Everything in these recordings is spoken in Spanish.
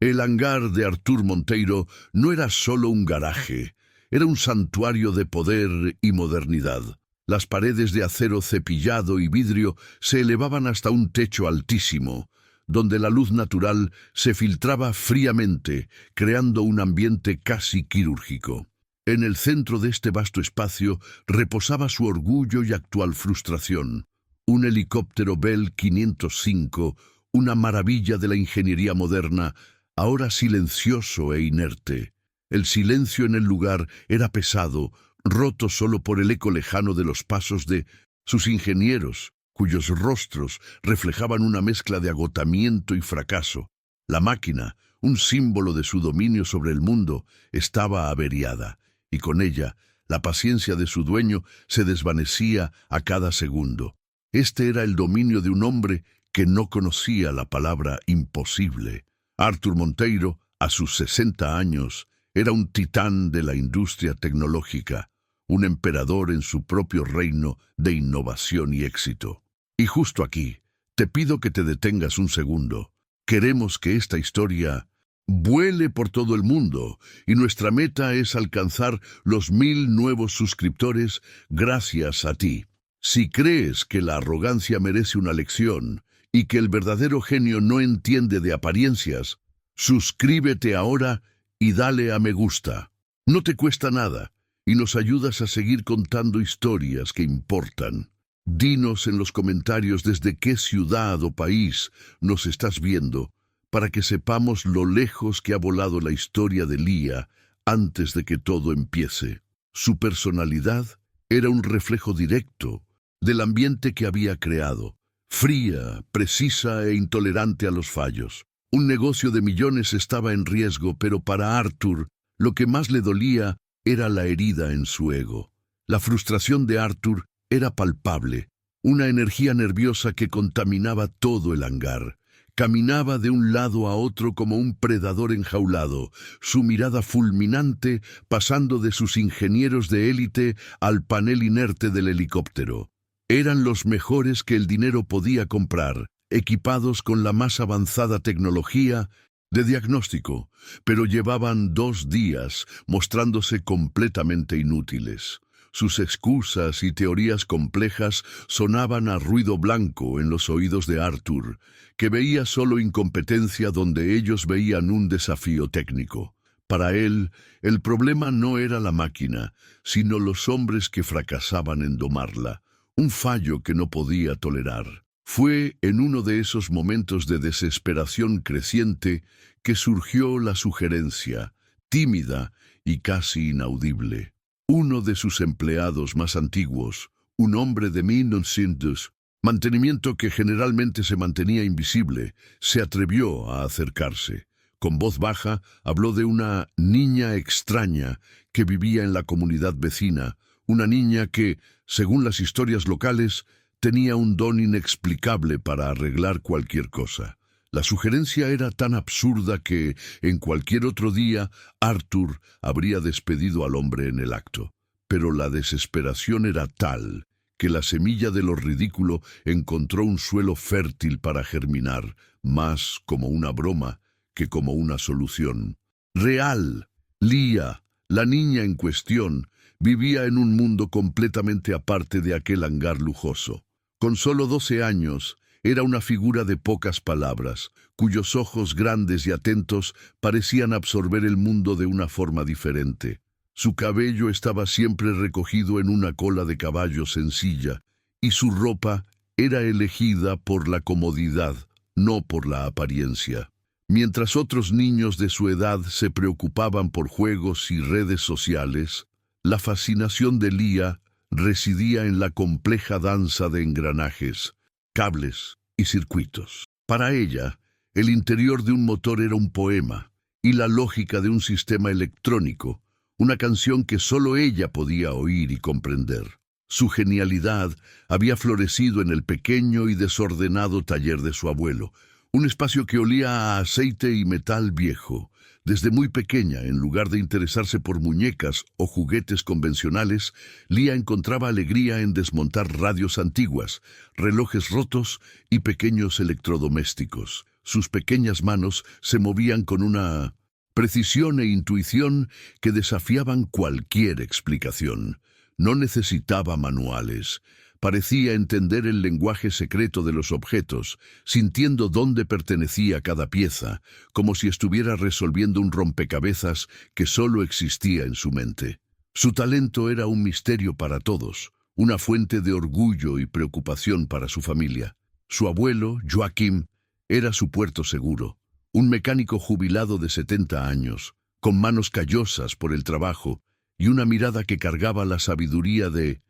El hangar de Artur Monteiro no era solo un garaje, era un santuario de poder y modernidad. Las paredes de acero cepillado y vidrio se elevaban hasta un techo altísimo, donde la luz natural se filtraba fríamente, creando un ambiente casi quirúrgico. En el centro de este vasto espacio reposaba su orgullo y actual frustración. Un helicóptero Bell 505, una maravilla de la ingeniería moderna, ahora silencioso e inerte. El silencio en el lugar era pesado, roto solo por el eco lejano de los pasos de sus ingenieros, cuyos rostros reflejaban una mezcla de agotamiento y fracaso. La máquina, un símbolo de su dominio sobre el mundo, estaba averiada, y con ella, la paciencia de su dueño se desvanecía a cada segundo. Este era el dominio de un hombre que no conocía la palabra imposible. Artur Monteiro, a sus 60 años, era un titán de la industria tecnológica, un emperador en su propio reino de innovación y éxito. Y justo aquí, te pido que te detengas un segundo. Queremos que esta historia vuele por todo el mundo, y nuestra meta es alcanzar los 1000 nuevos suscriptores gracias a ti. Si crees que la arrogancia merece una lección y que el verdadero genio no entiende de apariencias, suscríbete ahora y dale a me gusta. No te cuesta nada y nos ayudas a seguir contando historias que importan. Dinos en los comentarios desde qué ciudad o país nos estás viendo para que sepamos lo lejos que ha volado la historia de Lía antes de que todo empiece. Su personalidad era un reflejo directo del ambiente que había creado, fría, precisa e intolerante a los fallos. Un negocio de millones estaba en riesgo, pero para Artur lo que más le dolía era la herida en su ego. La frustración de Artur era palpable, una energía nerviosa que contaminaba todo el hangar. Caminaba de un lado a otro como un predador enjaulado, su mirada fulminante pasando de sus ingenieros de élite al panel inerte del helicóptero. Eran los mejores que el dinero podía comprar, equipados con la más avanzada tecnología de diagnóstico, pero llevaban 2 días mostrándose completamente inútiles. Sus excusas y teorías complejas sonaban a ruido blanco en los oídos de Artur, que veía solo incompetencia donde ellos veían un desafío técnico. Para él, el problema no era la máquina, sino los hombres que fracasaban en domarla, un fallo que no podía tolerar. Fue en uno de esos momentos de desesperación creciente que surgió la sugerencia, tímida y casi inaudible. Uno de sus empleados más antiguos, un hombre de 1900, mantenimiento que generalmente se mantenía invisible, se atrevió a acercarse. Con voz baja, habló de una niña extraña que vivía en la comunidad vecina, una niña que, según las historias locales, tenía un don inexplicable para arreglar cualquier cosa. La sugerencia era tan absurda que, en cualquier otro día, Artur habría despedido al hombre en el acto. Pero la desesperación era tal que la semilla de lo ridículo encontró un suelo fértil para germinar, más como una broma que como una solución. Real, Lía, la niña en cuestión, vivía en un mundo completamente aparte de aquel hangar lujoso. Con solo 12 años, era una figura de pocas palabras, cuyos ojos grandes y atentos parecían absorber el mundo de una forma diferente. Su cabello estaba siempre recogido en una cola de caballo sencilla, y su ropa era elegida por la comodidad, no por la apariencia. Mientras otros niños de su edad se preocupaban por juegos y redes sociales, la fascinación de Lía residía en la compleja danza de engranajes, cables y circuitos. Para ella, el interior de un motor era un poema, y la lógica de un sistema electrónico, una canción que solo ella podía oír y comprender. Su genialidad había florecido en el pequeño y desordenado taller de su abuelo, Un espacio que olía a aceite y metal viejo. Desde muy pequeña, en lugar de interesarse por muñecas o juguetes convencionales, Lía encontraba alegría en desmontar radios antiguas, relojes rotos y pequeños electrodomésticos. Sus pequeñas manos se movían con una precisión e intuición que desafiaban cualquier explicación. No necesitaba manuales. Parecía entender el lenguaje secreto de los objetos, sintiendo dónde pertenecía cada pieza, como si estuviera resolviendo un rompecabezas que solo existía en su mente. Su talento era un misterio para todos, una fuente de orgullo y preocupación para su familia. Su abuelo, Joachim, era su puerto seguro, un mecánico jubilado de 70 años, con manos callosas por el trabajo y una mirada que cargaba la sabiduría de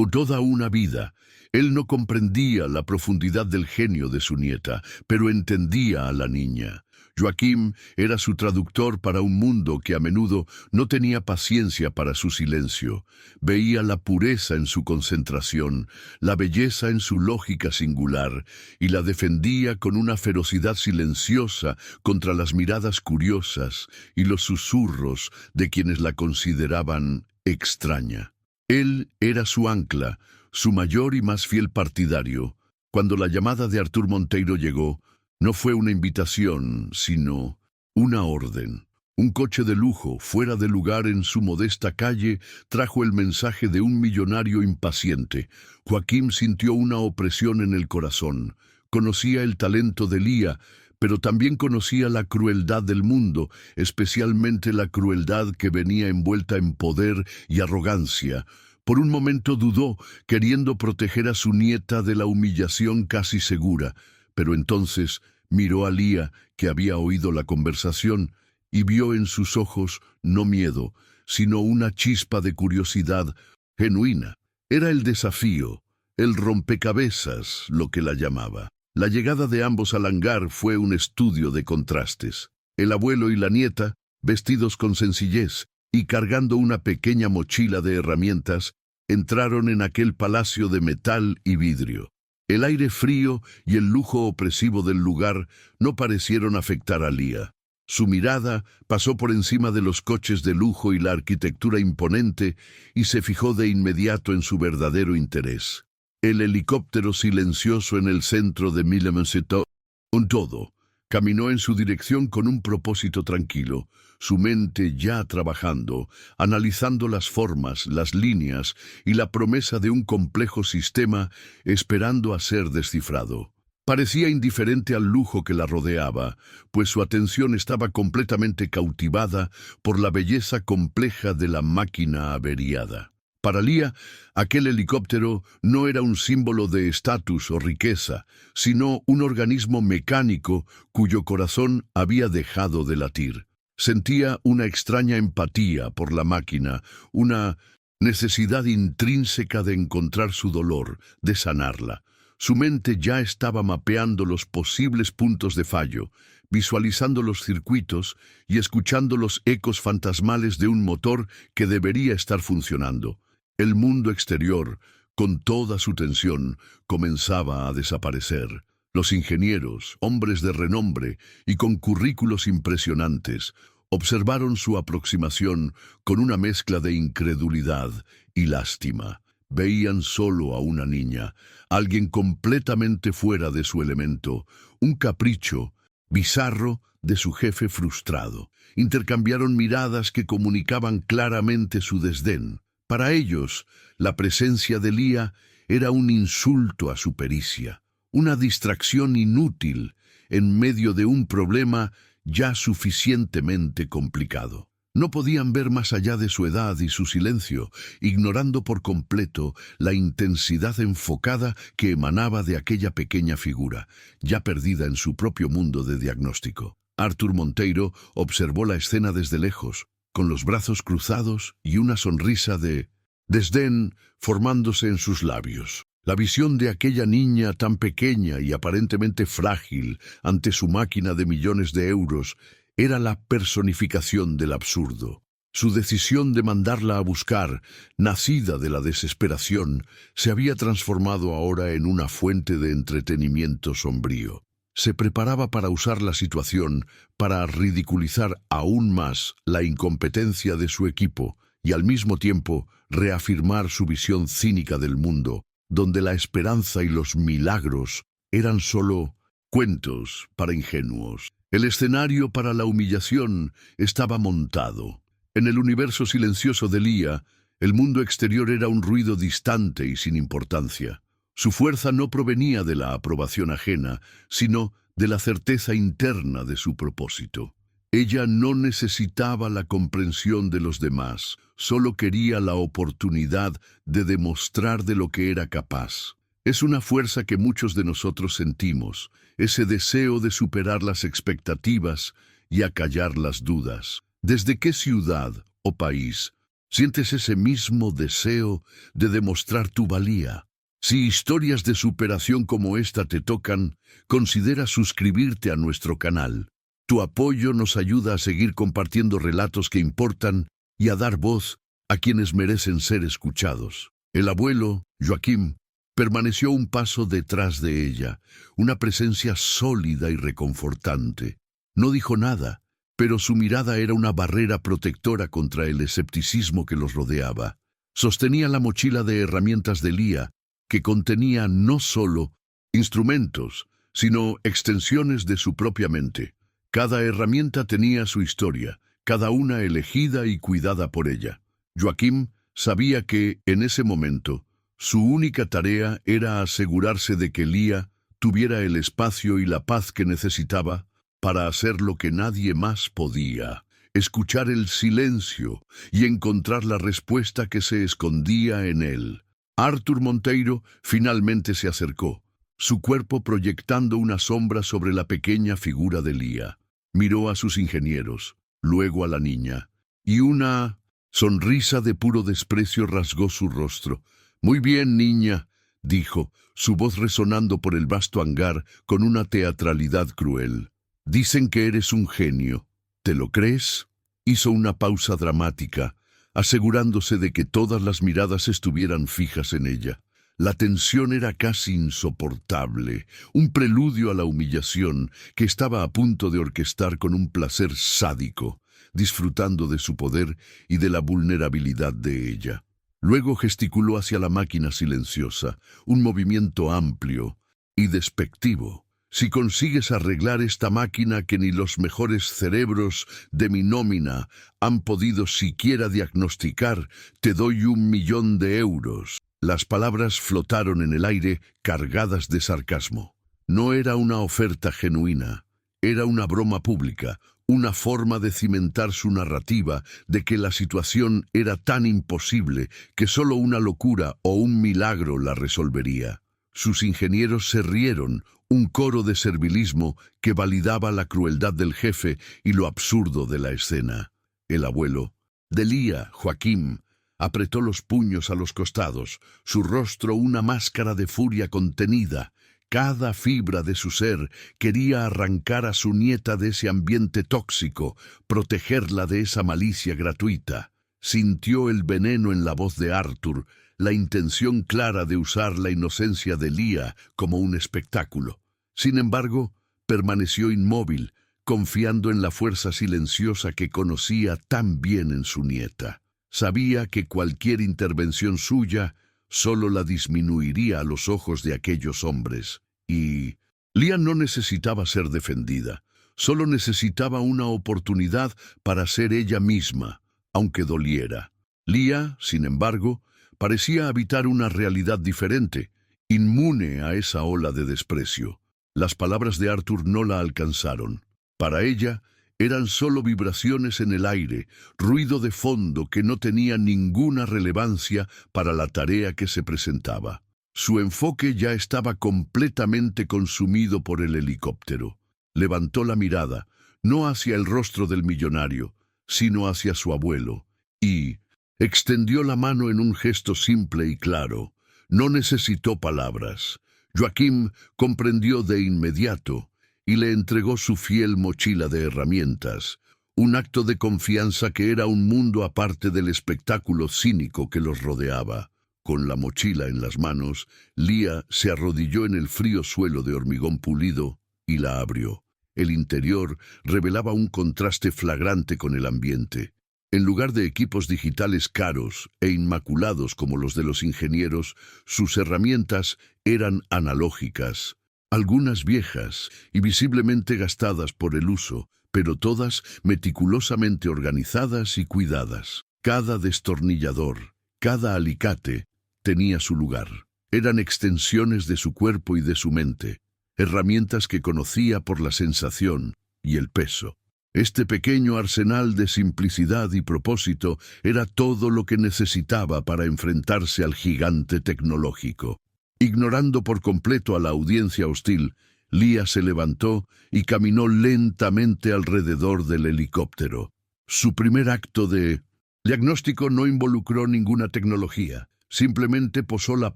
toda una vida. Él no comprendía la profundidad del genio de su nieta, pero entendía a la niña. Joachim era su traductor para un mundo que a menudo no tenía paciencia para su silencio. Veía la pureza en su concentración, la belleza en su lógica singular, y la defendía con una ferocidad silenciosa contra las miradas curiosas y los susurros de quienes la consideraban extraña. Él era su ancla, su mayor y más fiel partidario. Cuando la llamada de Artur Monteiro llegó, no fue una invitación, sino una orden. Un coche de lujo, fuera de lugar en su modesta calle, trajo el mensaje de un millonario impaciente. Joachim sintió una opresión en el corazón. Conocía el talento de Lía, pero también conocía la crueldad del mundo, especialmente la crueldad que venía envuelta en poder y arrogancia. Por un momento dudó, queriendo proteger a su nieta de la humillación casi segura, pero entonces miró a Lía, que había oído la conversación, y vio en sus ojos no miedo, sino una chispa de curiosidad genuina. Era el desafío, el rompecabezas, lo que la llamaba. La llegada de ambos al hangar fue un estudio de contrastes. El abuelo y la nieta, vestidos con sencillez y cargando una pequeña mochila de herramientas, entraron en aquel palacio de metal y vidrio. El aire frío y el lujo opresivo del lugar no parecieron afectar a Lía. Su mirada pasó por encima de los coches de lujo y la arquitectura imponente y se fijó de inmediato en su verdadero interés. El helicóptero silencioso en el centro de Millemensito. Con todo, caminó en su dirección con un propósito tranquilo, su mente ya trabajando, analizando las formas, las líneas y la promesa de un complejo sistema esperando a ser descifrado. Parecía indiferente al lujo que la rodeaba, pues su atención estaba completamente cautivada por la belleza compleja de la máquina averiada. Para Lía, aquel helicóptero no era un símbolo de estatus o riqueza, sino un organismo mecánico cuyo corazón había dejado de latir. Sentía una extraña empatía por la máquina, una necesidad intrínseca de encontrar su dolor, de sanarla. Su mente ya estaba mapeando los posibles puntos de fallo, visualizando los circuitos y escuchando los ecos fantasmales de un motor que debería estar funcionando. El mundo exterior, con toda su tensión, comenzaba a desaparecer. Los ingenieros, hombres de renombre y con currículos impresionantes, observaron su aproximación con una mezcla de incredulidad y lástima. Veían solo a una niña, alguien completamente fuera de su elemento, un capricho bizarro de su jefe frustrado. Intercambiaron miradas que comunicaban claramente su desdén. Para ellos, la presencia de Lía era un insulto a su pericia, una distracción inútil en medio de un problema ya suficientemente complicado. No podían ver más allá de su edad y su silencio, ignorando por completo la intensidad enfocada que emanaba de aquella pequeña figura, ya perdida en su propio mundo de diagnóstico. Artur Monteiro observó la escena desde lejos, con los brazos cruzados y una sonrisa de desdén formándose en sus labios. La visión de aquella niña tan pequeña y aparentemente frágil ante su máquina de millones de euros era la personificación del absurdo. Su decisión de mandarla a buscar, nacida de la desesperación, se había transformado ahora en una fuente de entretenimiento sombrío. Se preparaba para usar la situación para ridiculizar aún más la incompetencia de su equipo y al mismo tiempo reafirmar su visión cínica del mundo, donde la esperanza y los milagros eran solo cuentos para ingenuos. El escenario para la humillación estaba montado. En el universo silencioso de Leah, el mundo exterior era un ruido distante y sin importancia. Su fuerza no provenía de la aprobación ajena, sino de la certeza interna de su propósito. Ella no necesitaba la comprensión de los demás, solo quería la oportunidad de demostrar de lo que era capaz. Es una fuerza que muchos de nosotros sentimos, ese deseo de superar las expectativas y acallar las dudas. ¿Desde qué ciudad o país sientes ese mismo deseo de demostrar tu valía? Si historias de superación como esta te tocan, considera suscribirte a nuestro canal. Tu apoyo nos ayuda a seguir compartiendo relatos que importan y a dar voz a quienes merecen ser escuchados. El abuelo, Joaquim, permaneció un paso detrás de ella, una presencia sólida y reconfortante. No dijo nada, pero su mirada era una barrera protectora contra el escepticismo que los rodeaba. Sostenía la mochila de herramientas de Leah, que contenía no solo instrumentos, sino extensiones de su propia mente. Cada herramienta tenía su historia, cada una elegida y cuidada por ella. Joaquim sabía que, en ese momento, su única tarea era asegurarse de que Leah tuviera el espacio y la paz que necesitaba para hacer lo que nadie más podía, escuchar el silencio y encontrar la respuesta que se escondía en él. Arthur Monteiro finalmente se acercó, su cuerpo proyectando una sombra sobre la pequeña figura de Leah. Miró a sus ingenieros, luego a la niña, y una sonrisa de puro desprecio rasgó su rostro. «Muy bien, niña», dijo, su voz resonando por el vasto hangar con una teatralidad cruel. «Dicen que eres un genio. ¿Te lo crees?» Hizo una pausa dramática, asegurándose de que todas las miradas estuvieran fijas en ella. La tensión era casi insoportable, un preludio a la humillación que estaba a punto de orquestar con un placer sádico, disfrutando de su poder y de la vulnerabilidad de ella. Luego gesticuló hacia la máquina silenciosa, un movimiento amplio y despectivo. «Si consigues arreglar esta máquina que ni los mejores cerebros de mi nómina han podido siquiera diagnosticar, te doy 1.000.000 de euros». Las palabras flotaron en el aire cargadas de sarcasmo. No era una oferta genuina, era una broma pública, una forma de cimentar su narrativa de que la situación era tan imposible que solo una locura o un milagro la resolvería. Sus ingenieros se rieron, un coro de servilismo que validaba la crueldad del jefe y lo absurdo de la escena. El abuelo, de Leah, Joaquim, apretó los puños a los costados, su rostro una máscara de furia contenida. Cada fibra de su ser quería arrancar a su nieta de ese ambiente tóxico, protegerla de esa malicia gratuita. Sintió el veneno en la voz de Arthur, la intención clara de usar la inocencia de Leah como un espectáculo. Sin embargo, permaneció inmóvil, confiando en la fuerza silenciosa que conocía tan bien en su nieta. Sabía que cualquier intervención suya solo la disminuiría a los ojos de aquellos hombres. Y Leah no necesitaba ser defendida, solo necesitaba una oportunidad para ser ella misma, aunque doliera. Leah, sin embargo, parecía habitar una realidad diferente, inmune a esa ola de desprecio. Las palabras de Arthur no la alcanzaron. Para ella, eran solo vibraciones en el aire, ruido de fondo que no tenía ninguna relevancia para la tarea que se presentaba. Su enfoque ya estaba completamente consumido por el helicóptero. Levantó la mirada, no hacia el rostro del millonario, sino hacia su abuelo, y extendió la mano en un gesto simple y claro. No necesitó palabras. Joaquim comprendió de inmediato y le entregó su fiel mochila de herramientas, un acto de confianza que era un mundo aparte del espectáculo cínico que los rodeaba. Con la mochila en las manos, Leah se arrodilló en el frío suelo de hormigón pulido y la abrió. El interior revelaba un contraste flagrante con el ambiente. En lugar de equipos digitales caros e inmaculados como los de los ingenieros, sus herramientas eran analógicas, algunas viejas y visiblemente gastadas por el uso, pero todas meticulosamente organizadas y cuidadas. Cada destornillador, cada alicate, tenía su lugar. Eran extensiones de su cuerpo y de su mente, herramientas que conocía por la sensación y el peso. Este pequeño arsenal de simplicidad y propósito era todo lo que necesitaba para enfrentarse al gigante tecnológico. Ignorando por completo a la audiencia hostil, Leah se levantó y caminó lentamente alrededor del helicóptero. Su primer acto de diagnóstico no involucró ninguna tecnología. Simplemente posó la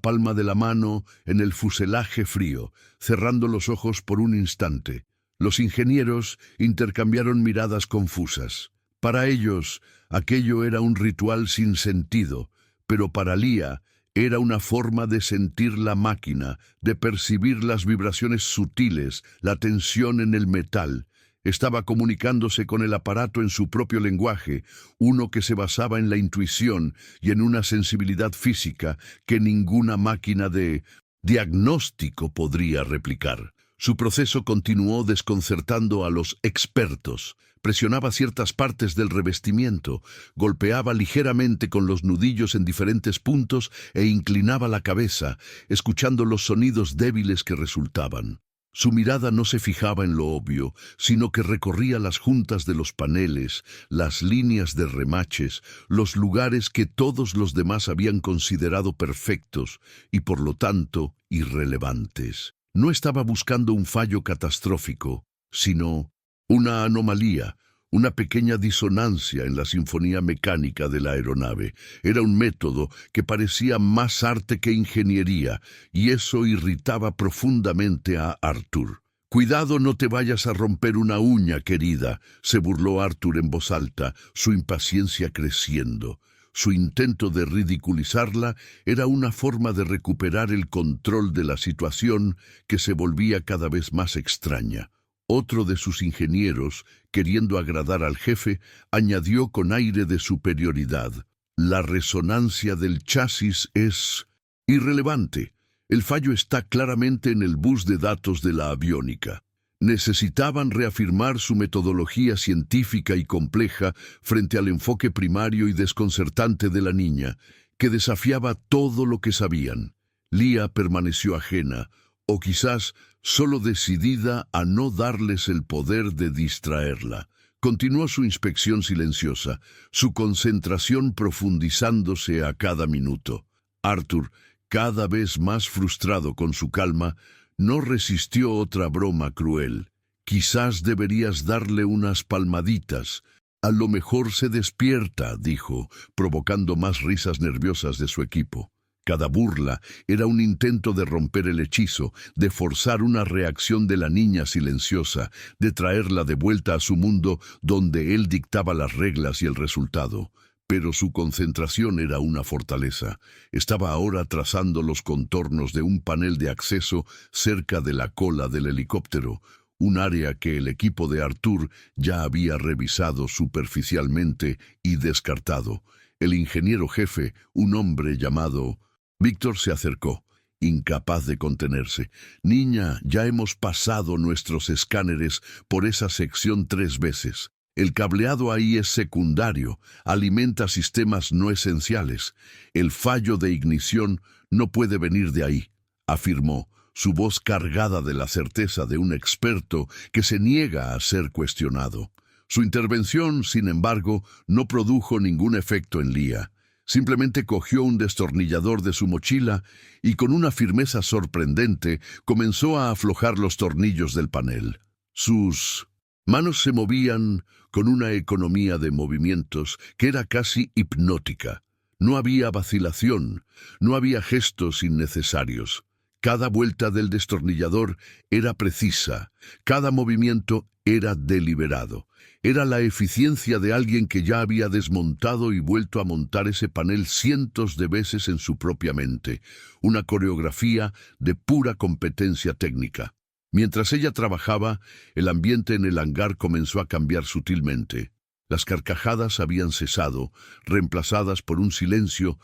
palma de la mano en el fuselaje frío, cerrando los ojos por un instante. Los ingenieros intercambiaron miradas confusas. Para ellos, aquello era un ritual sin sentido, pero para Leah era una forma de sentir la máquina, de percibir las vibraciones sutiles, la tensión en el metal. Estaba comunicándose con el aparato en su propio lenguaje, uno que se basaba en la intuición y en una sensibilidad física que ninguna máquina de diagnóstico podría replicar. Su proceso continuó desconcertando a los expertos. Presionaba ciertas partes del revestimiento, golpeaba ligeramente con los nudillos en diferentes puntos e inclinaba la cabeza, escuchando los sonidos débiles que resultaban. Su mirada no se fijaba en lo obvio, sino que recorría las juntas de los paneles, las líneas de remaches, los lugares que todos los demás habían considerado perfectos y por lo tanto irrelevantes. No estaba buscando un fallo catastrófico, sino una anomalía, una pequeña disonancia en la sinfonía mecánica de la aeronave. Era un método que parecía más arte que ingeniería, y eso irritaba profundamente a Arthur. «Cuidado, no te vayas a romper una uña, querida», se burló Arthur en voz alta, su impaciencia creciendo. Su intento de ridiculizarla era una forma de recuperar el control de la situación que se volvía cada vez más extraña. Otro de sus ingenieros, queriendo agradar al jefe, añadió con aire de superioridad: «La resonancia del chasis es irrelevante. El fallo está claramente en el bus de datos de la aviónica». Necesitaban reafirmar su metodología científica y compleja frente al enfoque primario y desconcertante de la niña, que desafiaba todo lo que sabían. Leah permaneció ajena, o quizás solo decidida a no darles el poder de distraerla. Continuó su inspección silenciosa, su concentración profundizándose a cada minuto. Arthur, cada vez más frustrado con su calma, no resistió otra broma cruel. «Quizás deberías darle unas palmaditas. A lo mejor se despierta», dijo, provocando más risas nerviosas de su equipo. Cada burla era un intento de romper el hechizo, de forzar una reacción de la niña silenciosa, de traerla de vuelta a su mundo donde él dictaba las reglas y el resultado. Pero su concentración era una fortaleza. Estaba ahora trazando los contornos de un panel de acceso cerca de la cola del helicóptero, un área que el equipo de Arthur ya había revisado superficialmente y descartado. El ingeniero jefe, un hombre llamado Víctor, se acercó, incapaz de contenerse. «Niña, ya hemos pasado nuestros escáneres por esa sección 3 veces. El cableado ahí es secundario, alimenta sistemas no esenciales. El fallo de ignición no puede venir de ahí», afirmó, su voz cargada de la certeza de un experto que se niega a ser cuestionado. Su intervención, sin embargo, no produjo ningún efecto en Leah. Simplemente cogió un destornillador de su mochila y con una firmeza sorprendente comenzó a aflojar los tornillos del panel. Sus manos se movían con una economía de movimientos que era casi hipnótica. No había vacilación, no había gestos innecesarios. Cada vuelta del destornillador era precisa, cada movimiento era deliberado. Era la eficiencia de alguien que ya había desmontado y vuelto a montar ese panel cientos de veces en su propia mente, una coreografía de pura competencia técnica. Mientras ella trabajaba, el ambiente en el hangar comenzó a cambiar sutilmente. Las carcajadas habían cesado, reemplazadas por un silencio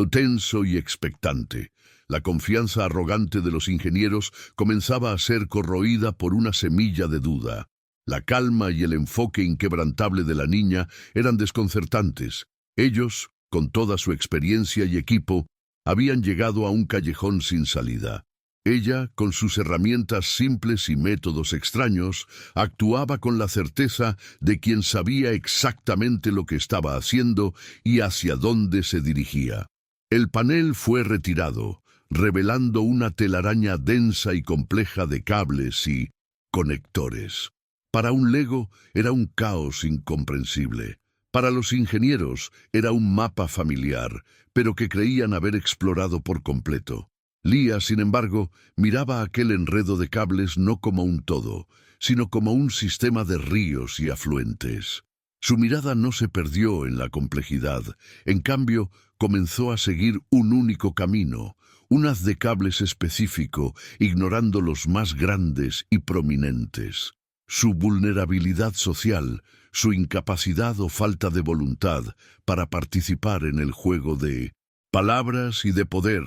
tenso y expectante. La confianza arrogante de los ingenieros comenzaba a ser corroída por una semilla de duda. La calma y el enfoque inquebrantable de la niña eran desconcertantes. Ellos, con toda su experiencia y equipo, habían llegado a un callejón sin salida. Ella, con sus herramientas simples y métodos extraños, actuaba con la certeza de quien sabía exactamente lo que estaba haciendo y hacia dónde se dirigía. El panel fue retirado, revelando una telaraña densa y compleja de cables y conectores. Para un Lego era un caos incomprensible. Para los ingenieros era un mapa familiar, pero que creían haber explorado por completo. Leah, sin embargo, miraba aquel enredo de cables no como un todo, sino como un sistema de ríos y afluentes. Su mirada no se perdió en la complejidad, en cambio, comenzó a seguir un único camino, un haz de cables específico, ignorando los más grandes y prominentes. Su vulnerabilidad social, su incapacidad o falta de voluntad para participar en el juego de palabras y de poder,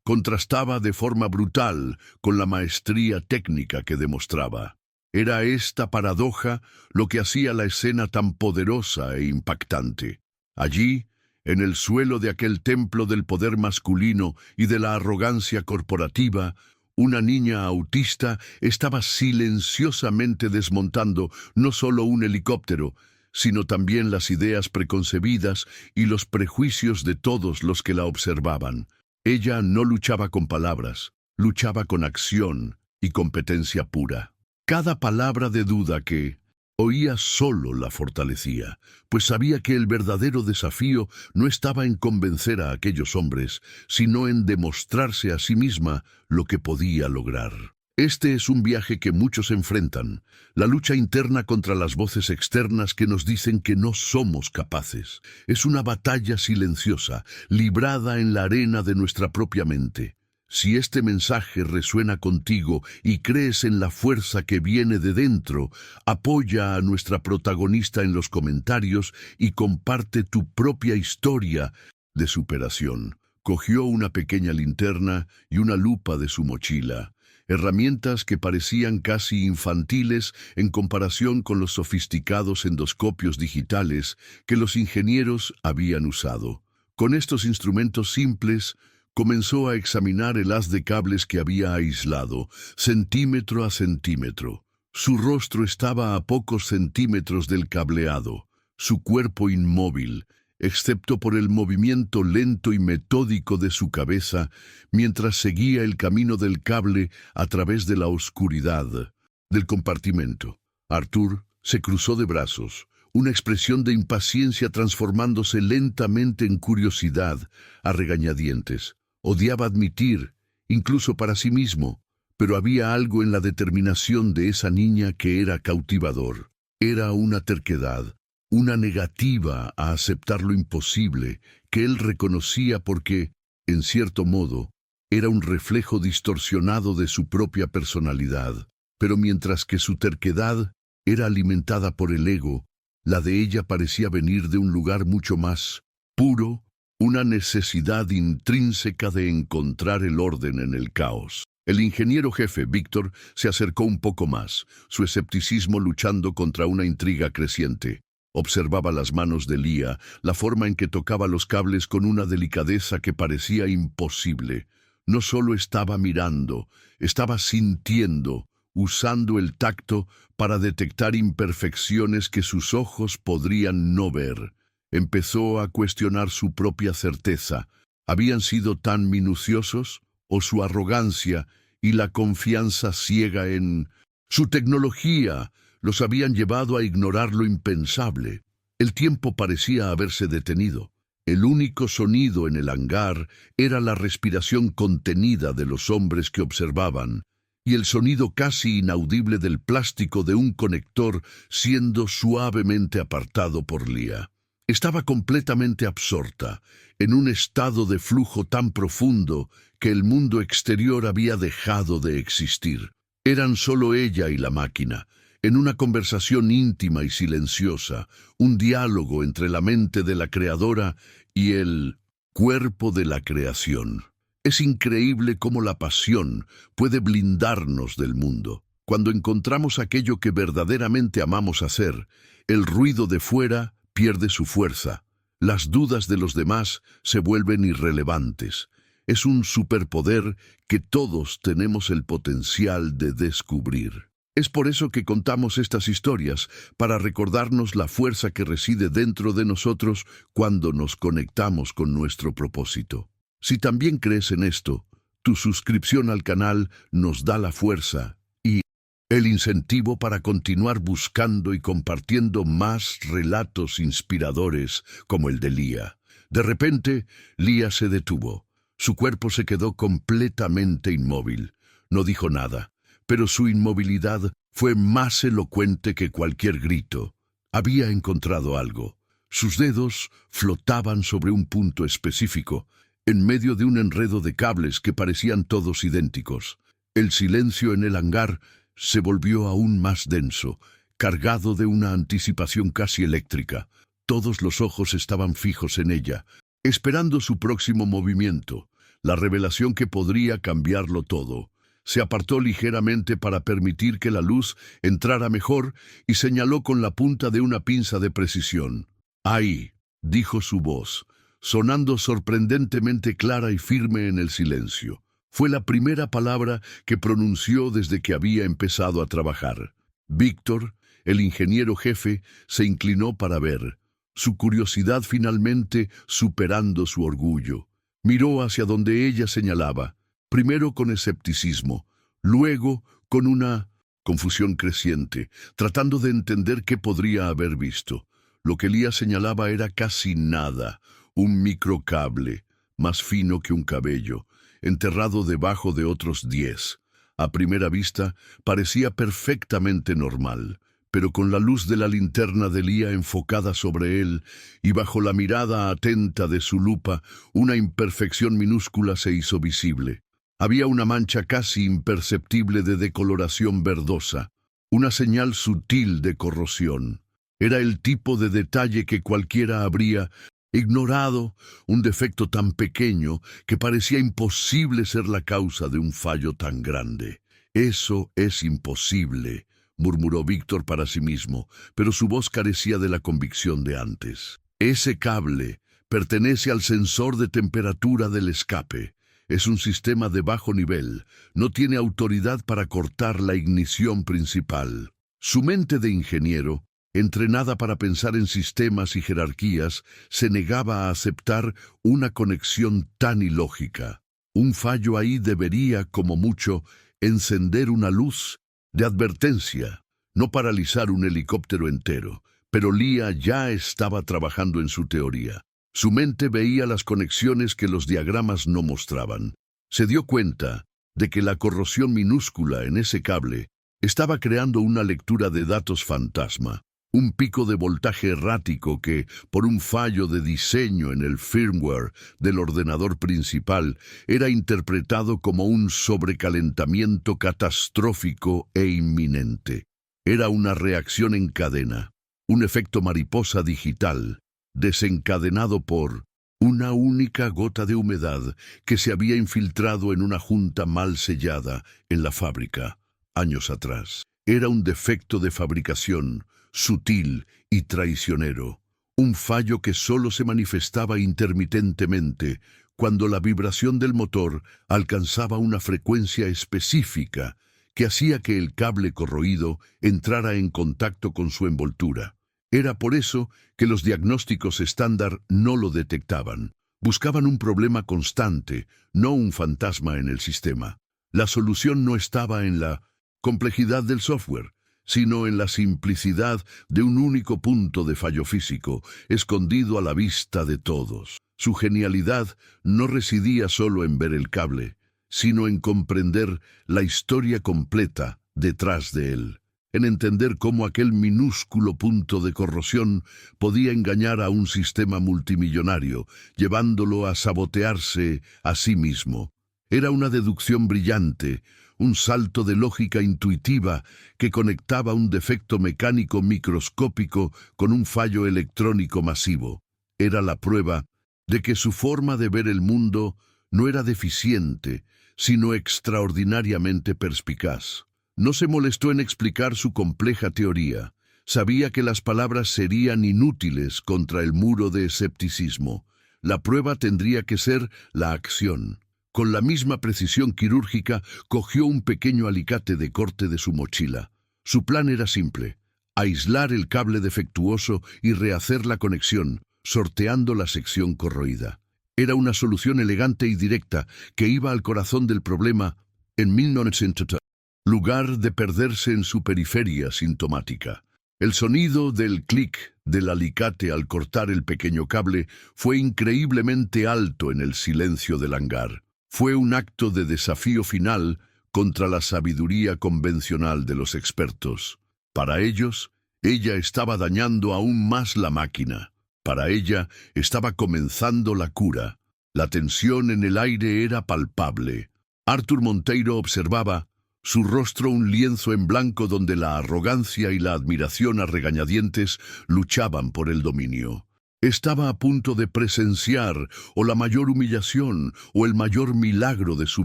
contrastaba de forma brutal con la maestría técnica que demostraba. Era esta paradoja lo que hacía la escena tan poderosa e impactante. Allí, en el suelo de aquel templo del poder masculino y de la arrogancia corporativa, una niña autista estaba silenciosamente desmontando no solo un helicóptero, sino también las ideas preconcebidas y los prejuicios de todos los que la observaban. Ella no luchaba con palabras, luchaba con acción y competencia pura. Cada palabra de duda que oía solo la fortalecía, pues sabía que el verdadero desafío no estaba en convencer a aquellos hombres, sino en demostrarse a sí misma lo que podía lograr. Este es un viaje que muchos enfrentan, la lucha interna contra las voces externas que nos dicen que no somos capaces. Es una batalla silenciosa, librada en la arena de nuestra propia mente. Si este mensaje resuena contigo y crees en la fuerza que viene de dentro, apoya a nuestra protagonista en los comentarios y comparte tu propia historia de superación. Cogió una pequeña linterna y una lupa de su mochila. Herramientas que parecían casi infantiles en comparación con los sofisticados endoscopios digitales que los ingenieros habían usado. Con estos instrumentos simples, comenzó a examinar el haz de cables que había aislado, centímetro a centímetro. Su rostro estaba a pocos centímetros del cableado, su cuerpo inmóvil, excepto por el movimiento lento y metódico de su cabeza, mientras seguía el camino del cable a través de la oscuridad del compartimento. Arthur se cruzó de brazos, una expresión de impaciencia transformándose lentamente en curiosidad, a regañadientes. Odiaba admitir, incluso para sí mismo, pero había algo en la determinación de esa niña que era cautivador. Era una terquedad, una negativa a aceptar lo imposible, que él reconocía porque, en cierto modo, era un reflejo distorsionado de su propia personalidad. Pero mientras que su terquedad era alimentada por el ego, la de ella parecía venir de un lugar mucho más puro, una necesidad intrínseca de encontrar el orden en el caos. El ingeniero jefe, Víctor, se acercó un poco más, su escepticismo luchando contra una intriga creciente. Observaba las manos de Leah, la forma en que tocaba los cables con una delicadeza que parecía imposible. No solo estaba mirando, estaba sintiendo, usando el tacto para detectar imperfecciones que sus ojos podrían no ver. Empezó a cuestionar su propia certeza. ¿Habían sido tan minuciosos? ¿O su arrogancia y la confianza ciega en su tecnología los habían llevado a ignorar lo impensable? El tiempo parecía haberse detenido. El único sonido en el hangar era la respiración contenida de los hombres que observaban, y el sonido casi inaudible del plástico de un conector siendo suavemente apartado por Leah. Estaba completamente absorta, en un estado de flujo tan profundo que el mundo exterior había dejado de existir. Eran solo ella y la máquina, en una conversación íntima y silenciosa, un diálogo entre la mente de la creadora y el cuerpo de la creación. Es increíble cómo la pasión puede blindarnos del mundo. Cuando encontramos aquello que verdaderamente amamos hacer, el ruido de fuera pierde su fuerza. Las dudas de los demás se vuelven irrelevantes. Es un superpoder que todos tenemos el potencial de descubrir. Es por eso que contamos estas historias, para recordarnos la fuerza que reside dentro de nosotros cuando nos conectamos con nuestro propósito. Si también crees en esto, tu suscripción al canal nos da la fuerza y el incentivo para continuar buscando y compartiendo más relatos inspiradores como el de Lía. De repente, Lía se detuvo. Su cuerpo se quedó completamente inmóvil. No dijo nada, pero su inmovilidad fue más elocuente que cualquier grito. Había encontrado algo. Sus dedos flotaban sobre un punto específico, en medio de un enredo de cables que parecían todos idénticos. El silencio en el hangar se volvió aún más denso, cargado de una anticipación casi eléctrica. Todos los ojos estaban fijos en ella, esperando su próximo movimiento, la revelación que podría cambiarlo todo. Se apartó ligeramente para permitir que la luz entrara mejor y señaló con la punta de una pinza de precisión. «Ahí», dijo su voz, sonando sorprendentemente clara y firme en el silencio. Fue la primera palabra que pronunció desde que había empezado a trabajar. Víctor, el ingeniero jefe, se inclinó para ver, su curiosidad finalmente superando su orgullo. Miró hacia donde ella señalaba, primero con escepticismo, luego con una confusión creciente, tratando de entender qué podría haber visto. Lo que Lía señalaba era casi nada, un microcable, más fino que un cabello, enterrado debajo de otros 10. A primera vista, parecía perfectamente normal, pero con la luz de la linterna de Lía enfocada sobre él y bajo la mirada atenta de su lupa, una imperfección minúscula se hizo visible. Había una mancha casi imperceptible de decoloración verdosa, una señal sutil de corrosión. Era el tipo de detalle que cualquiera habría ignorado, un defecto tan pequeño que parecía imposible ser la causa de un fallo tan grande. «Eso es imposible», murmuró Víctor para sí mismo, pero su voz carecía de la convicción de antes. «Ese cable pertenece al sensor de temperatura del escape. Es un sistema de bajo nivel. No tiene autoridad para cortar la ignición principal». Su mente de ingeniero, entrenada para pensar en sistemas y jerarquías, se negaba a aceptar una conexión tan ilógica. Un fallo ahí debería, como mucho, encender una luz de advertencia, no paralizar un helicóptero entero. Pero Lía ya estaba trabajando en su teoría. Su mente veía las conexiones que los diagramas no mostraban. Se dio cuenta de que la corrosión minúscula en ese cable estaba creando una lectura de datos fantasma, un pico de voltaje errático que, por un fallo de diseño en el firmware del ordenador principal, era interpretado como un sobrecalentamiento catastrófico e inminente. Era una reacción en cadena, un efecto mariposa digital, desencadenado por una única gota de humedad que se había infiltrado en una junta mal sellada en la fábrica, años atrás. Era un defecto de fabricación, sutil y traicionero, un fallo que solo se manifestaba intermitentemente cuando la vibración del motor alcanzaba una frecuencia específica que hacía que el cable corroído entrara en contacto con su envoltura. Era por eso que los diagnósticos estándar no lo detectaban. Buscaban un problema constante, no un fantasma en el sistema. La solución no estaba en la complejidad del software, sino en la simplicidad de un único punto de fallo físico, escondido a la vista de todos. Su genialidad no residía solo en ver el cable, sino en comprender la historia completa detrás de él, en entender cómo aquel minúsculo punto de corrosión podía engañar a un sistema multimillonario, llevándolo a sabotearse a sí mismo. Era una deducción brillante, un salto de lógica intuitiva que conectaba un defecto mecánico microscópico con un fallo electrónico masivo. Era la prueba de que su forma de ver el mundo no era deficiente, sino extraordinariamente perspicaz. No se molestó en explicar su compleja teoría. Sabía que las palabras serían inútiles contra el muro de escepticismo. La prueba tendría que ser la acción. Con la misma precisión quirúrgica, cogió un pequeño alicate de corte de su mochila. Su plan era simple: aislar el cable defectuoso y rehacer la conexión, sorteando la sección corroída. Era una solución elegante y directa que iba al corazón del problema en 1900, lugar de perderse en su periferia sintomática. El sonido del clic del alicate al cortar el pequeño cable fue increíblemente alto en el silencio del hangar. Fue un acto de desafío final contra la sabiduría convencional de los expertos. Para ellos, ella estaba dañando aún más la máquina. Para ella, estaba comenzando la cura. La tensión en el aire era palpable. Arthur Monteiro observaba, su rostro un lienzo en blanco donde la arrogancia y la admiración a regañadientes luchaban por el dominio. Estaba a punto de presenciar o la mayor humillación o el mayor milagro de su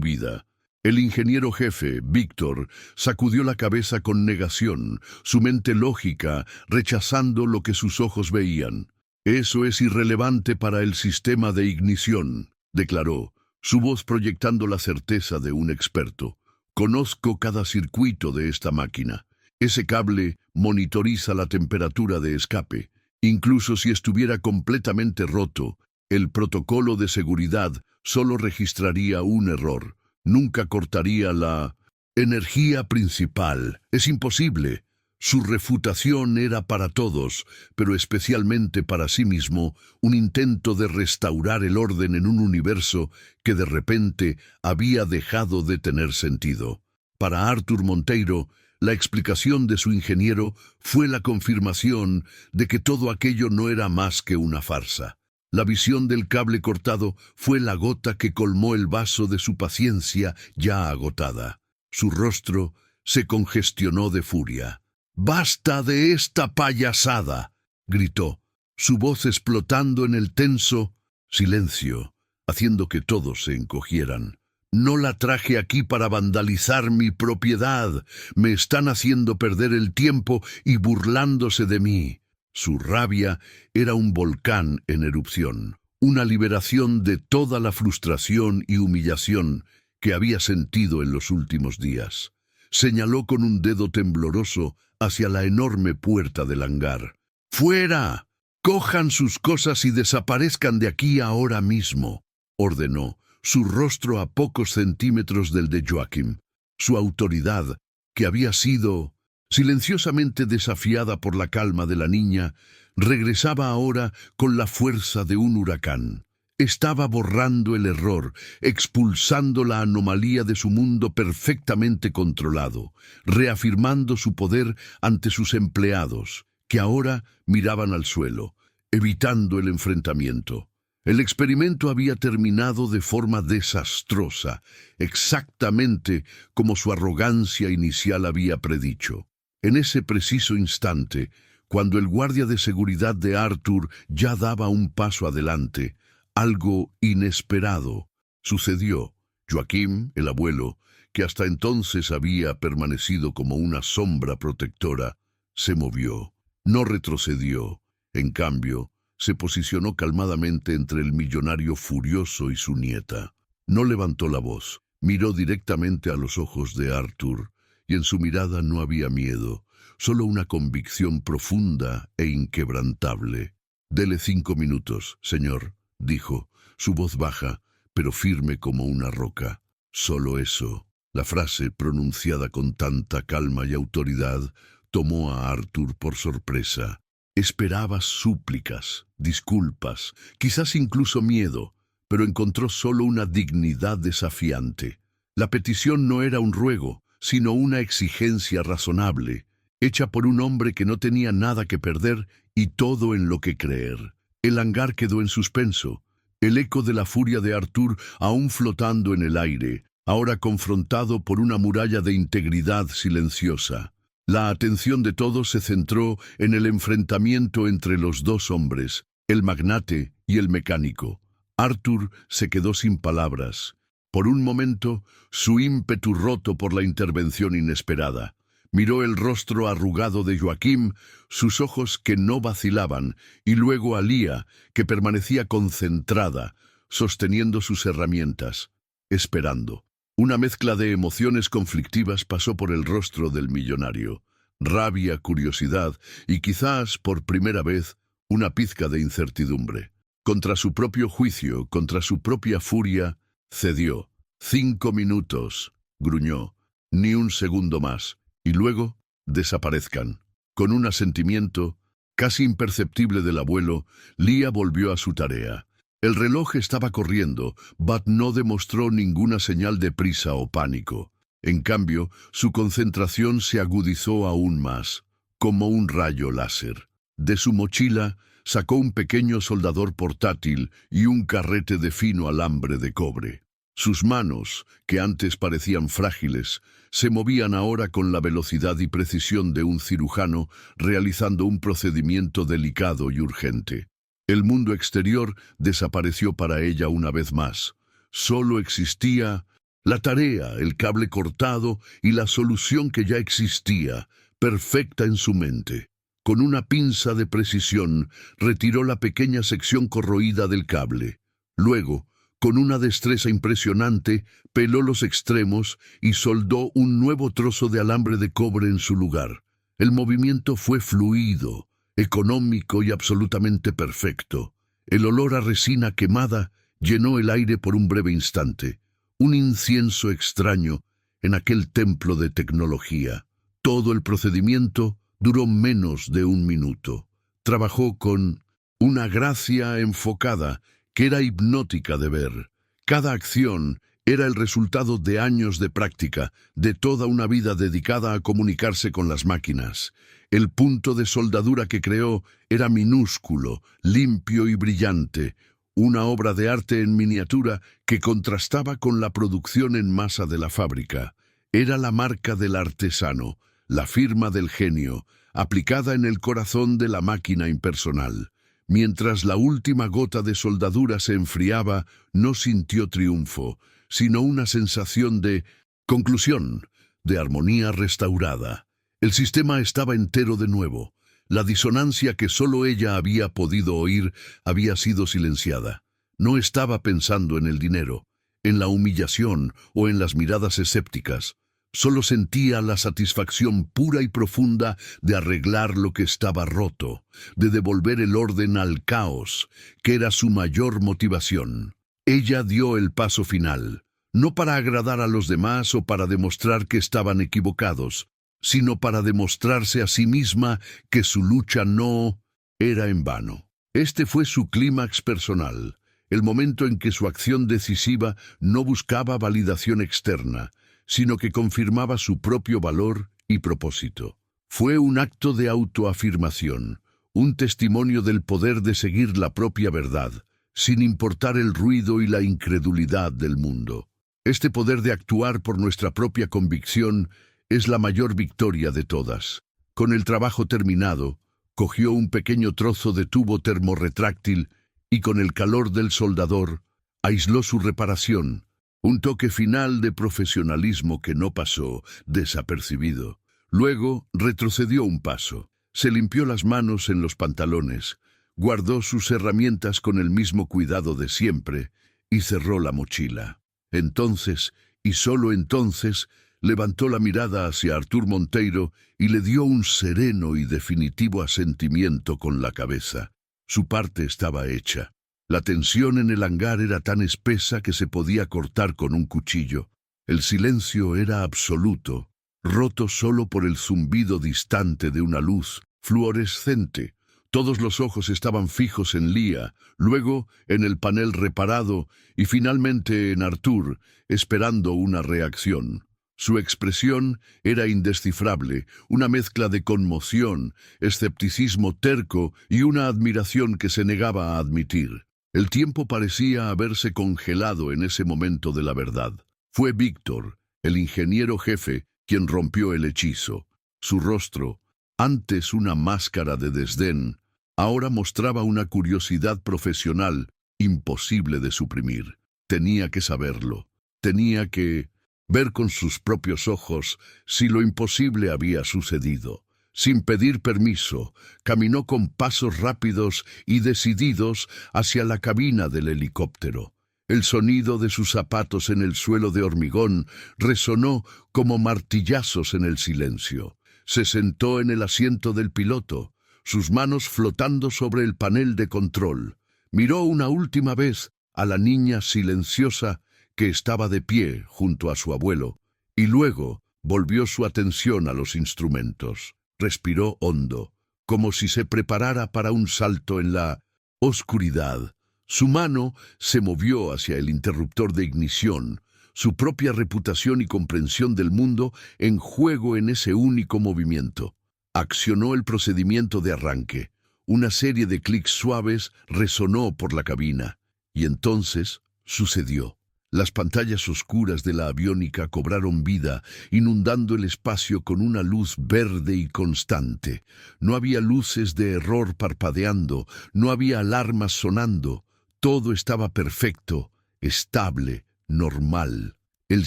vida. El ingeniero jefe, Víctor, sacudió la cabeza con negación, su mente lógica rechazando lo que sus ojos veían. «Eso es irrelevante para el sistema de ignición», declaró, su voz proyectando la certeza de un experto. «Conozco cada circuito de esta máquina. Ese cable monitoriza la temperatura de escape. Incluso si estuviera completamente roto, el protocolo de seguridad solo registraría un error. Nunca cortaría la energía principal. Es imposible». Su refutación era para todos, pero especialmente para sí mismo, un intento de restaurar el orden en un universo que de repente había dejado de tener sentido. Para Arthur Monteiro, la explicación de su ingeniero fue la confirmación de que todo aquello no era más que una farsa. La visión del cable cortado fue la gota que colmó el vaso de su paciencia ya agotada. Su rostro se congestionó de furia. «¡Basta de esta payasada!», gritó, su voz explotando en el tenso silencio, haciendo que todos se encogieran. «No la traje aquí para vandalizar mi propiedad. Me están haciendo perder el tiempo y burlándose de mí». Su rabia era un volcán en erupción, una liberación de toda la frustración y humillación que había sentido en los últimos días. Señaló con un dedo tembloroso hacia la enorme puerta del hangar. «¡Fuera! Cojan sus cosas y desaparezcan de aquí ahora mismo», ordenó, su rostro a pocos centímetros del de Joaquim. Su autoridad, que había sido silenciosamente desafiada por la calma de la niña, regresaba ahora con la fuerza de un huracán. Estaba borrando el error, expulsando la anomalía de su mundo perfectamente controlado, reafirmando su poder ante sus empleados, que ahora miraban al suelo, evitando el enfrentamiento. El experimento había terminado de forma desastrosa, exactamente como su arrogancia inicial había predicho. En ese preciso instante, cuando el guardia de seguridad de Arthur ya daba un paso adelante, algo inesperado sucedió. Joaquim, el abuelo, que hasta entonces había permanecido como una sombra protectora, se movió. No retrocedió. En cambio, se posicionó calmadamente entre el millonario furioso y su nieta. No levantó la voz. Miró directamente a los ojos de Arthur, y en su mirada no había miedo, solo una convicción profunda e inquebrantable. «Dele 5 minutos, señor», dijo, su voz baja, pero firme como una roca. «Solo eso». La frase, pronunciada con tanta calma y autoridad, tomó a Arthur por sorpresa. Esperaba súplicas, disculpas, quizás incluso miedo, pero encontró solo una dignidad desafiante. La petición no era un ruego, sino una exigencia razonable, hecha por un hombre que no tenía nada que perder y todo en lo que creer. El hangar quedó en suspenso, el eco de la furia de Arthur aún flotando en el aire, ahora confrontado por una muralla de integridad silenciosa. La atención de todos se centró en el enfrentamiento entre los dos hombres, el magnate y el mecánico. Arthur se quedó sin palabras. Por un momento, su ímpetu roto por la intervención inesperada. Miró el rostro arrugado de Joaquim, sus ojos que no vacilaban, y luego a Lía, que permanecía concentrada, sosteniendo sus herramientas, esperando. Una mezcla de emociones conflictivas pasó por el rostro del millonario. Rabia, curiosidad y quizás, por primera vez, una pizca de incertidumbre. Contra su propio juicio, contra su propia furia, cedió. 5 minutos, gruñó. Ni un segundo más. Y luego, desaparezcan. Con un asentimiento casi imperceptible del abuelo, Lía volvió a su tarea. El reloj estaba corriendo, but no demostró ninguna señal de prisa o pánico. En cambio, su concentración se agudizó aún más, como un rayo láser. De su mochila sacó un pequeño soldador portátil y un carrete de fino alambre de cobre. Sus manos, que antes parecían frágiles, se movían ahora con la velocidad y precisión de un cirujano realizando un procedimiento delicado y urgente. El mundo exterior desapareció para ella una vez más. Solo existía la tarea, el cable cortado y la solución que ya existía, perfecta en su mente. Con una pinza de precisión, retiró la pequeña sección corroída del cable. Luego, con una destreza impresionante, peló los extremos y soldó un nuevo trozo de alambre de cobre en su lugar. El movimiento fue fluido, económico y absolutamente perfecto. El olor a resina quemada llenó el aire por un breve instante. Un incienso extraño en aquel templo de tecnología. Todo el procedimiento duró menos de 1 minuto. Trabajó con una gracia enfocada que era hipnótica de ver. Cada acción era el resultado de años de práctica, de toda una vida dedicada a comunicarse con las máquinas. El punto de soldadura que creó era minúsculo, limpio y brillante, una obra de arte en miniatura que contrastaba con la producción en masa de la fábrica. Era la marca del artesano, la firma del genio, aplicada en el corazón de la máquina impersonal. Mientras la última gota de soldadura se enfriaba, no sintió triunfo, sino una sensación de conclusión, de armonía restaurada. El sistema estaba entero de nuevo. La disonancia que solo ella había podido oír había sido silenciada. No estaba pensando en el dinero, en la humillación o en las miradas escépticas. Solo sentía la satisfacción pura y profunda de arreglar lo que estaba roto, de devolver el orden al caos, que era su mayor motivación. Ella dio el paso final, no para agradar a los demás o para demostrar que estaban equivocados, sino para demostrarse a sí misma que su lucha no era en vano. Este fue su clímax personal, el momento en que su acción decisiva no buscaba validación externa, sino que confirmaba su propio valor y propósito. Fue un acto de autoafirmación, un testimonio del poder de seguir la propia verdad, sin importar el ruido y la incredulidad del mundo. Este poder de actuar por nuestra propia convicción es la mayor victoria de todas. Con el trabajo terminado, cogió un pequeño trozo de tubo termorretráctil y con el calor del soldador, aisló su reparación. Un toque final de profesionalismo que no pasó desapercibido. Luego retrocedió un paso. Se limpió las manos en los pantalones, guardó sus herramientas con el mismo cuidado de siempre y cerró la mochila. Entonces, y solo entonces, levantó la mirada hacia Artur Monteiro y le dio un sereno y definitivo asentimiento con la cabeza. Su parte estaba hecha. La tensión en el hangar era tan espesa que se podía cortar con un cuchillo. El silencio era absoluto, roto solo por el zumbido distante de una luz fluorescente. Todos los ojos estaban fijos en Lía, luego en el panel reparado y finalmente en Artur, esperando una reacción. Su expresión era indescifrable, una mezcla de conmoción, escepticismo terco y una admiración que se negaba a admitir. El tiempo parecía haberse congelado en ese momento de la verdad. Fue Víctor, el ingeniero jefe, quien rompió el hechizo. Su rostro, antes una máscara de desdén, ahora mostraba una curiosidad profesional imposible de suprimir. Tenía que saberlo. Tenía que ver con sus propios ojos si lo imposible había sucedido. Sin pedir permiso, caminó con pasos rápidos y decididos hacia la cabina del helicóptero. El sonido de sus zapatos en el suelo de hormigón resonó como martillazos en el silencio. Se sentó en el asiento del piloto, sus manos flotando sobre el panel de control. Miró una última vez a la niña silenciosa que estaba de pie junto a su abuelo, y luego volvió su atención a los instrumentos. Respiró hondo, como si se preparara para un salto en la oscuridad. Su mano se movió hacia el interruptor de ignición, su propia reputación y comprensión del mundo en juego en ese único movimiento. Accionó el procedimiento de arranque. Una serie de clics suaves resonó por la cabina, y entonces sucedió. Las pantallas oscuras de la aviónica cobraron vida, inundando el espacio con una luz verde y constante. No había luces de error parpadeando, no había alarmas sonando. Todo estaba perfecto, estable, normal. El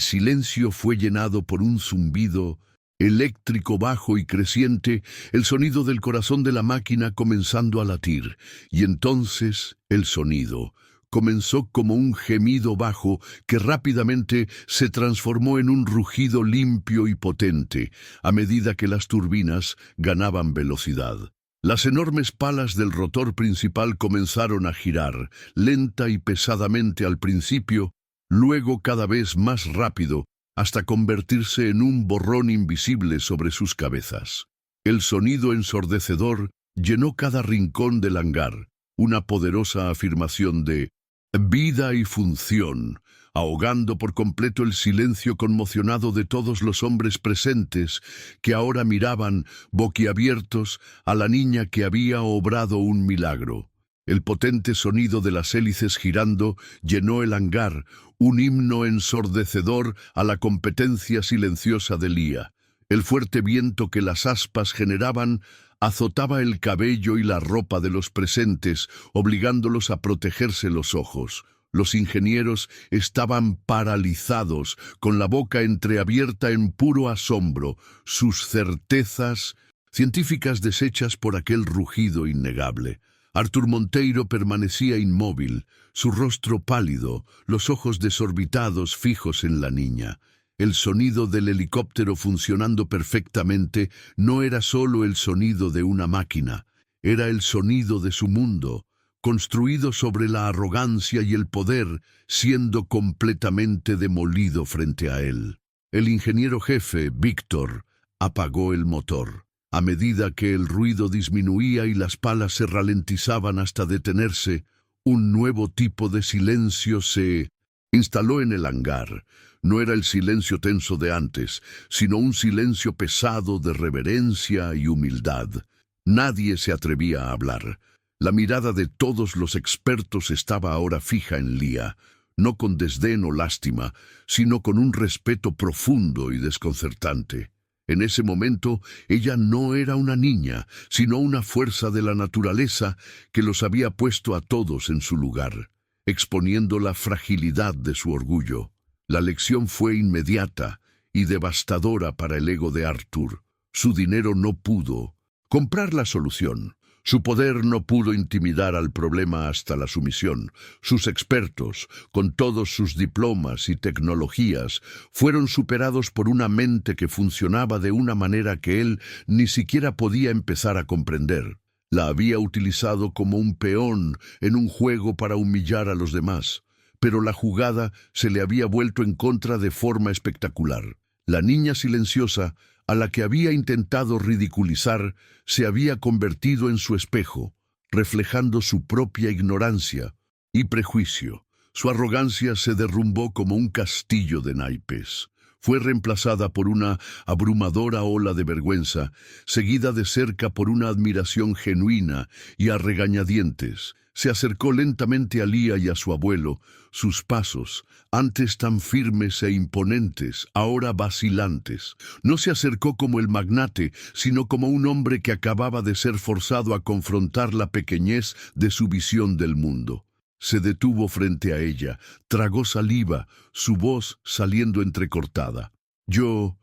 silencio fue llenado por un zumbido eléctrico bajo y creciente, el sonido del corazón de la máquina comenzando a latir. Y entonces el sonido comenzó como un gemido bajo que rápidamente se transformó en un rugido limpio y potente a medida que las turbinas ganaban velocidad. Las enormes palas del rotor principal comenzaron a girar, lenta y pesadamente al principio, luego cada vez más rápido, hasta convertirse en un borrón invisible sobre sus cabezas. El sonido ensordecedor llenó cada rincón del hangar, una poderosa afirmación de vida y función, ahogando por completo el silencio conmocionado de todos los hombres presentes que ahora miraban, boquiabiertos, a la niña que había obrado un milagro. El potente sonido de las hélices girando llenó el hangar, un himno ensordecedor a la competencia silenciosa de Lía. El fuerte viento que las aspas generaban azotaba el cabello y la ropa de los presentes, obligándolos a protegerse los ojos. Los ingenieros estaban paralizados, con la boca entreabierta en puro asombro, sus certezas científicas deshechas por aquel rugido innegable. Artur Monteiro permanecía inmóvil, su rostro pálido, los ojos desorbitados fijos en la niña. El sonido del helicóptero funcionando perfectamente no era solo el sonido de una máquina, era el sonido de su mundo, construido sobre la arrogancia y el poder, siendo completamente demolido frente a él. El ingeniero jefe, Víctor, apagó el motor. A medida que el ruido disminuía y las palas se ralentizaban hasta detenerse, un nuevo tipo de silencio se instaló en el hangar. No era el silencio tenso de antes, sino un silencio pesado de reverencia y humildad. Nadie se atrevía a hablar. La mirada de todos los expertos estaba ahora fija en Lía, no con desdén o lástima, sino con un respeto profundo y desconcertante. En ese momento, ella no era una niña, sino una fuerza de la naturaleza que los había puesto a todos en su lugar, exponiendo la fragilidad de su orgullo. La lección fue inmediata y devastadora para el ego de Artur. Su dinero no pudo comprar la solución. Su poder no pudo intimidar al problema hasta la sumisión. Sus expertos, con todos sus diplomas y tecnologías, fueron superados por una mente que funcionaba de una manera que él ni siquiera podía empezar a comprender. La había utilizado como un peón en un juego para humillar a los demás, pero la jugada se le había vuelto en contra de forma espectacular. La niña silenciosa, a la que había intentado ridiculizar, se había convertido en su espejo, reflejando su propia ignorancia y prejuicio. Su arrogancia se derrumbó como un castillo de naipes. fue reemplazada por una abrumadora ola de vergüenza, seguida de cerca por una admiración genuina y a regañadientes. Se acercó lentamente a Leah y a su abuelo. Sus pasos, antes tan firmes e imponentes, ahora vacilantes. No se acercó como el magnate, sino como un hombre que acababa de ser forzado a confrontar la pequeñez de su visión del mundo. Se detuvo frente a ella, tragó saliva, su voz saliendo entrecortada. Yo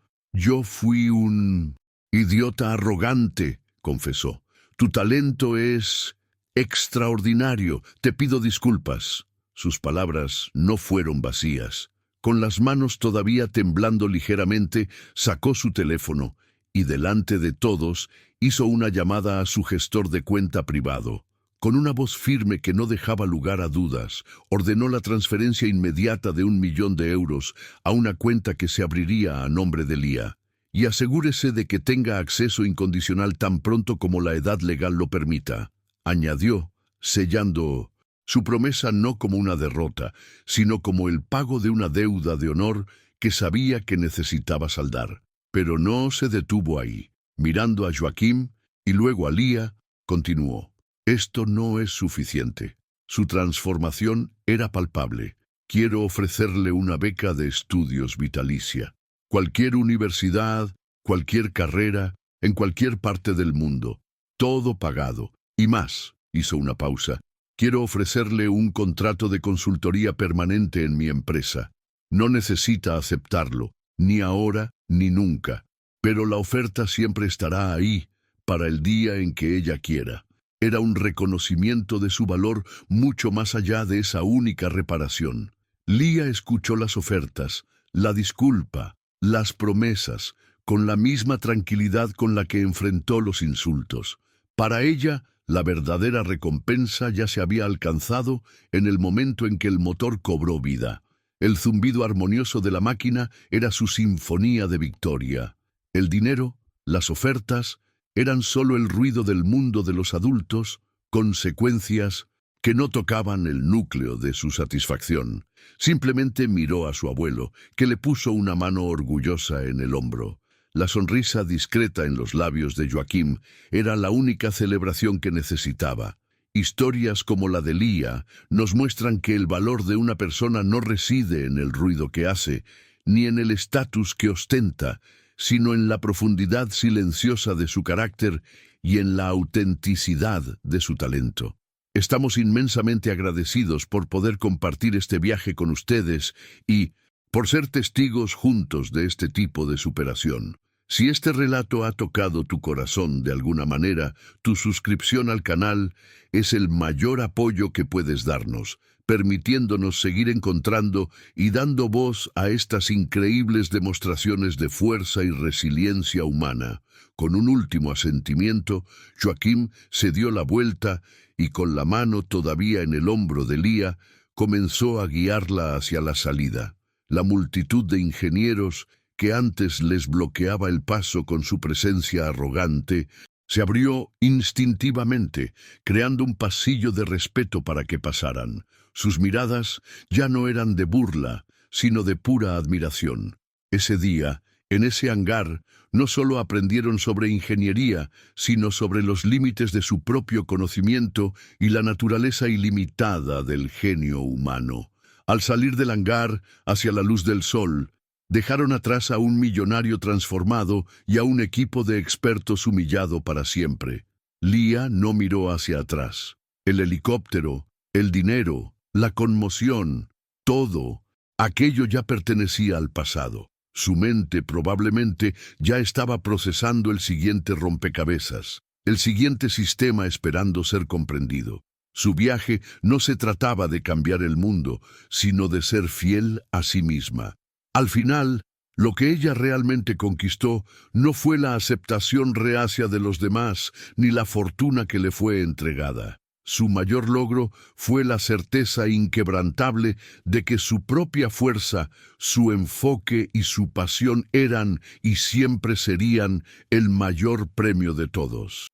fui un idiota arrogante, confesó. Tu talento es extraordinario. Te pido disculpas. Sus palabras no fueron vacías. Con las manos todavía temblando ligeramente, sacó su teléfono y delante de todos hizo una llamada a su gestor de cuenta privado. Con una voz firme que no dejaba lugar a dudas, ordenó la transferencia inmediata de 1.000.000 euros a una cuenta que se abriría a nombre de Leah. Y asegúrese de que tenga acceso incondicional tan pronto como la edad legal lo permita, añadió, sellando su promesa no como una derrota, sino como el pago de una deuda de honor que sabía que necesitaba saldar. Pero no se detuvo ahí. Mirando a Joaquim y luego a Leah, continuó. Esto no es suficiente. Su transformación era palpable. Quiero ofrecerle una beca de estudios vitalicia. Cualquier universidad, cualquier carrera, en cualquier parte del mundo. Todo pagado. Y más, hizo una pausa. Quiero ofrecerle un contrato de consultoría permanente en mi empresa. No necesita aceptarlo, ni ahora ni nunca. Pero la oferta siempre estará ahí, para el día en que ella quiera. Era un reconocimiento de su valor mucho más allá de esa única reparación. Leah escuchó las ofertas, la disculpa, las promesas, con la misma tranquilidad con la que enfrentó los insultos. Para ella, la verdadera recompensa ya se había alcanzado en el momento en que el motor cobró vida. El zumbido armonioso de la máquina era su sinfonía de victoria. El dinero, las ofertas, eran solo el ruido del mundo de los adultos, consecuencias que no tocaban el núcleo de su satisfacción. Simplemente miró a su abuelo, que le puso una mano orgullosa en el hombro. La sonrisa discreta en los labios de Joaquim era la única celebración que necesitaba. Historias como la de Leah nos muestran que el valor de una persona no reside en el ruido que hace, ni en el estatus que ostenta, sino en la profundidad silenciosa de su carácter y en la autenticidad de su talento. Estamos inmensamente agradecidos por poder compartir este viaje con ustedes y por ser testigos juntos de este tipo de superación. Si este relato ha tocado tu corazón de alguna manera, tu suscripción al canal es el mayor apoyo que puedes darnos, permitiéndonos seguir encontrando y dando voz a estas increíbles demostraciones de fuerza y resiliencia humana. Con un último asentimiento, Joaquim se dio la vuelta y con la mano todavía en el hombro de Leah, comenzó a guiarla hacia la salida. La multitud de ingenieros que antes les bloqueaba el paso con su presencia arrogante, se abrió instintivamente, creando un pasillo de respeto para que pasaran. Sus miradas ya no eran de burla, sino de pura admiración. Ese día, en ese hangar, no solo aprendieron sobre ingeniería, sino sobre los límites de su propio conocimiento y la naturaleza ilimitada del genio humano. Al salir del hangar hacia la luz del sol, dejaron atrás a un millonario transformado y a un equipo de expertos humillado para siempre. Leah no miró hacia atrás. El helicóptero, el dinero, la conmoción, todo, aquello ya pertenecía al pasado. Su mente probablemente ya estaba procesando el siguiente rompecabezas, el siguiente sistema esperando ser comprendido. Su viaje no se trataba de cambiar el mundo, sino de ser fiel a sí misma. Al final, lo que ella realmente conquistó no fue la aceptación reacia de los demás, ni la fortuna que le fue entregada. Su mayor logro fue la certeza inquebrantable de que su propia fuerza, su enfoque y su pasión eran y siempre serían el mayor premio de todos.